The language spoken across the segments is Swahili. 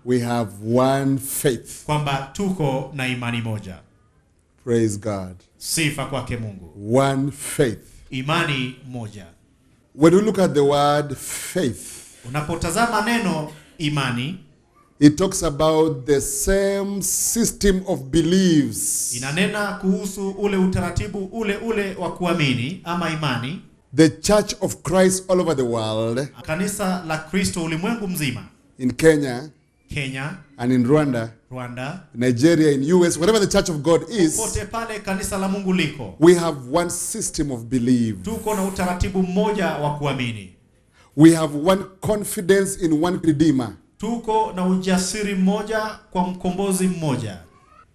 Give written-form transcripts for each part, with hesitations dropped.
we have one faith. Kwamba tuko na imani moja. Praise God. Sifa kwake Mungu. One faith. Imani moja. When we look at the word faith, unapotazama neno imani, it talks about the same system of beliefs. Inanena kuhusu ule utaratibu ule wa kuamini ama imani. The Church of Christ all over the world. Kanisa la Kristo ulimwengu mzima. In Kenya. And in Rwanda. Nigeria, in US, wherever the Church of God is. Pote pale kanisa la Mungu liko. We have one system of belief. Tuko na utaratibu mmoja wa kuamini. We have one confidence in one Redeemer. Tuko na ujasiri mmoja kwa mkombozi mmoja.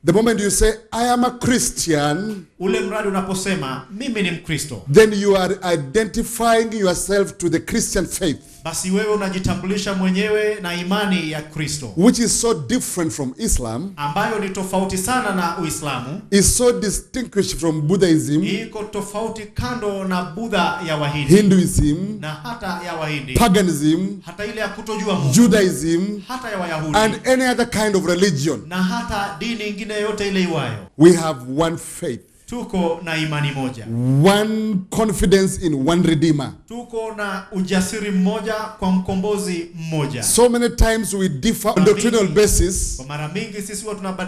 The moment you say, I am a Christian, ule mradi unaposema, mimi ni Mkristo, then you are identifying yourself to the Christian faith. Basi wewe unajitambulisha mwenyewe na imani ya Kristo. Which is so different from Islam. Ambayo ni tofauti sana na Uislamu. Is so distinguished from Buddhism. Iko tofauti kando na Buddha ya Wahindi. Hinduism. Na hata ya Wahindi. Paganism. Hata ile ya kutojua Mungu. Judaism. Hata ya Wayahudi. And any other kind of religion. Na hata dini nyingine yote ile iwayo. We have one faith. Tuko na imani moja. One confidence in one Redeemer. Tuko na ujasiri mmoja kwa mkombozi mmoja. So many times we differ on doctrinal basis. Kwa mara mingi sisi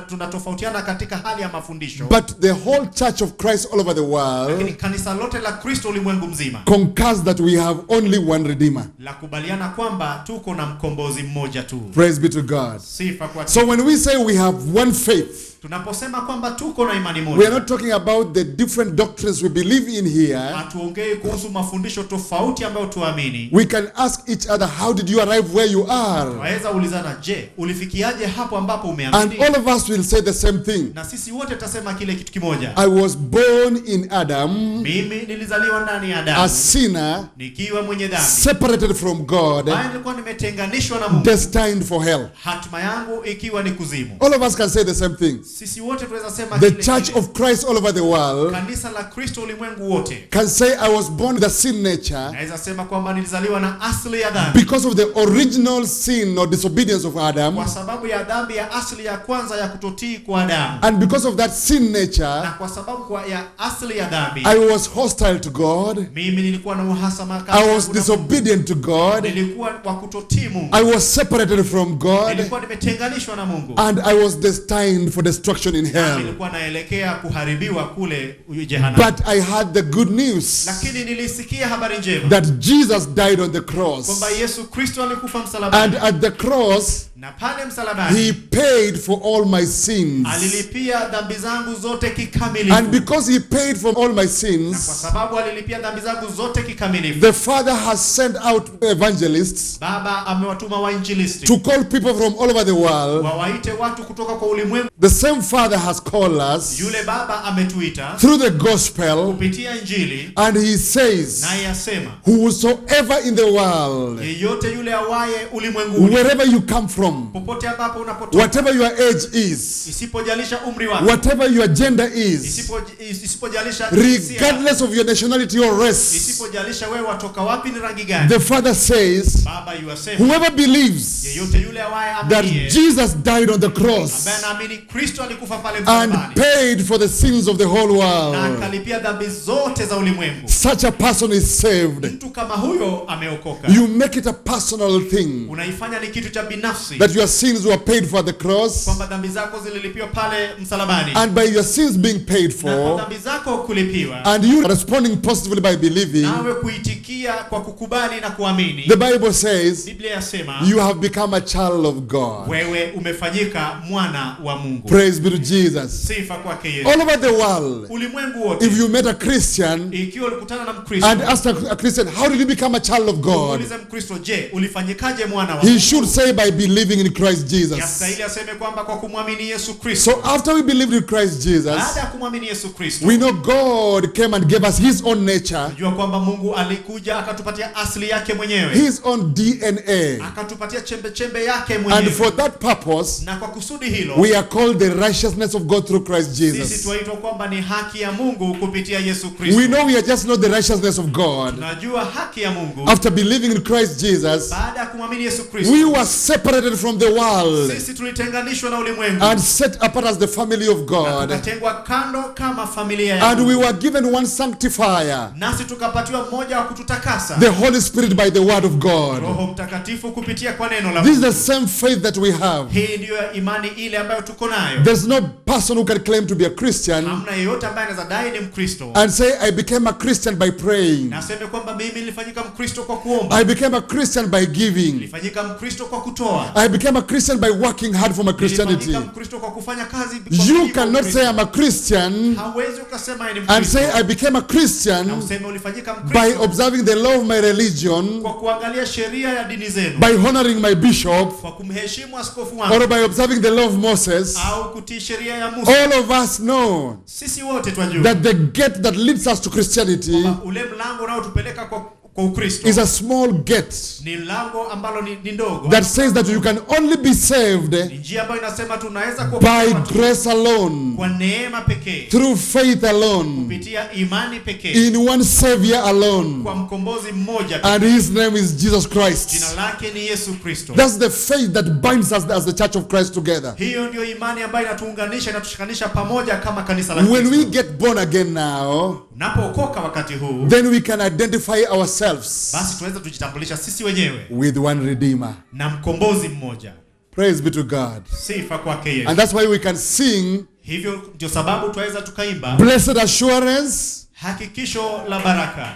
tunatofautiana katika hali ya mafundisho. But the whole Church of Christ all over the world. Lakini kanisa lote la Kristo ulimwengu mzima. Concurs that we have only one Redeemer. La kubaliana kwamba tuko na mkombozi mmoja tu. Praise be to God. Sifa kwa So when we say we have one faith, tunaposema kwamba tuko na imani moja, we are not talking about the different doctrines we believe in here. Hatuongei kuhusu mafundisho tofauti ambayo tuamini. We can ask each other, how did you arrive where you are? Waweza ulizana, je, ulifikiaje hapo ambapo umeamini? And all of us will say the same thing. Na sisi wote tutasema kile kitu kimoja. I was born in Adam. Mimi nilizaliwa ndani ya Adamu. A sinner. Nikiwa mwenye dhambi. Separated from God. Nilikuwa nimetenganishwa na Mungu. Destined for hell. Hatima yangu ikiwa ni kuzimu. All of us can say the same thing. Sisi wote tunaweza sema the Church of Christ all over the world. Kanisa la Kristo ulimwengu wote. Can say I was born with a sin nature. Naweza sema kwamba nilizaliwa na asili ya dhambi. Because of the original sin or disobedience of Adam. Kwa sababu ya dhambi ya asili ya kwanza ya kutotii kwa Adamu. And because of that sin nature. Na kwa sababu ya asili ya dhambi. I was hostile to God. Mimi nilikuwa na uhasama I was disobedient to God. Nilikuwa wa kutotii Mungu. I was separated from God. Nilikuwa nimetenganishwa na Mungu. And I was destined for destruction in hell. Nilikuwa naelekea kuharibiwa kule jehanamu. But I had the good news. Lakini nilisikia habari njema. That Jesus died on the cross. Kwamba Yesu Kristo alikufa msalabani. And at the cross, na pale msalabani, he paid for all my sins. Alilipia dhambi zangu zote kikamilifu. And because he paid for all my sins, na kwa sababu alilipia dhambi zangu zote kikamilifu, the Father has sent out evangelists. Baba amewatuma wainjilisti. To call people from all over the world. Wawaite watu kutoka kwa ulimwengu. The same Father has called us. Yule Baba ametuita. Through the gospel. Kupitia injili. And he says. Na yasema. Whosoever in the world. Yeyote yule awaye ulimwenguni. Wherever you come from. Popote ambapo unapotoka. Whatever your age is. Isipojalisha umri wako. Whatever your gender is. Isipojalisha regardless of your nationality or race. Isipojalisha wewe watoka wapi ni rangi gani. The Father says. Baba yuasema. Whoever believes. Yeyote yule awaye that Jesus died on the cross. Ambaye anaamini Kristo alikufa pale msalabani. And paid for the sins of the whole world. Na akalipia dhambi zote za ulimwengu. Such a person is saved. Mtu kama huyo ameokoka. You make it a personal thing. Unaifanya ni kitu cha binafsi. That your sins were paid for at the cross. Kwamba dhambi zako zililipiwa pale msalabani. And by your sins being paid for. Na kwa dhambi zako kulipiwa. And you responding positively by believing. Nawe kuitikia kwa kukubali na kuamini. The Bible says. Biblia yasema. You have become a child of God. Wewe umefanyika mwana wa Mungu. Praise be to Jesus. Sifa kwake Yesu. All over the world. Ulimwengu wote. If you met a Christian. Ikiwa ulikutana na Mkristo. And asked a Christian, how did you become a child of God? Uliza Mkristo, je, ulifanyikaje mwana wa Mungu? He should say by believing in Christ Jesus. Yastahili aseme kwamba kwa kumwamini Yesu Kristo. So after we believed in Christ Jesus. Baada ya kumwamini Yesu Kristo. We know God came and gave us his own nature. Tunajua kwamba Mungu alikuja akatupatia asili yake mwenyewe. His own DNA. Akatupatia chembe chembe yake mwenyewe. And for that purpose. Na kwa kusudi hilo. We are called the the righteousness of God through Christ Sisi Jesus. tunaitwa kwamba ni haki ya Mungu kupitia Yesu Kristo. We know we are just not the righteousness of God. Tunajua haki ya Mungu. After believing in Christ Jesus, Baada ya kumwamini Yesu Kristo, we were separated from the world sisi tulitenganishwa na ulimwengu and set apart as the family of God. tukatengwa kando kama familia ya And Mungu. we were given one sanctifier, Nasi tukapatiwa mmoja wa kututakasa, the Holy Spirit by the word of God. Roho Mtakatifu kupitia kwa neno la This is Mungu. the same faith that we have. Hii ndiyo imani ile ambayo tuko nayo. There's no person who can claim to be a Christian Hamna yeyote ambaye anaweza dai ni Mkristo and say, I became a Christian by praying. na aseme kwamba mimi nilifanyika Mkristo kwa kuomba. I became a Christian by giving. Nilifanyika Mkristo kwa kutoa. I became a Christian by working hard for my Christianity. Nilifanyika Mkristo kwa kufanya kazi kwa You bidii kwa cannot Ukristo. say I'm a Christian Hauwezi ukasema ni and Mkristo say I became a na Christian useme ulifanyika by Mkristo observing the law of my religion, kwa kuangalia sheria ya dini zenu, by honoring my bishop, kwa kumheshimu askofu wangu, or by observing the law of Moses. au kutii sheria ya Musa. All of us know Sisi wote twajua that the gate that leads us to Christianity kwamba ule mlango unaotupeleka kwa Ukristo is a small gate ni lango ambalo ni ndogo, that says that you can only be saved ni njia ambayo inasema tunaweza by grace alone, kwa neema pekee, through faith alone, kupitia imani pekee, in one Savior alone, kwa mkombozi mmoja and pekee. his name is Jesus Christ. Jina lake ni Yesu Kristo. That's the faith that binds us as the Church of Christ together. Hiyo ndio imani ambayo inatuunganisha, inatushikanisha pamoja kama kanisa la When we Kristo. get born again now, Unapookoka wakati huu, then we can identify ourselves basi tuweza tujitambulisha sisi wenyewe with one Redeemer. na mkombozi mmoja. Praise be to God. Sifa kwake Yesu. And that's why we can sing, Hivyo ndio sababu tuweza tukaimba blessed assurance, hakikisho la baraka,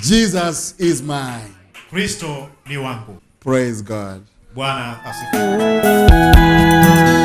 Jesus is mine. Kristo ni wangu. Praise God. Bwana asifiwe.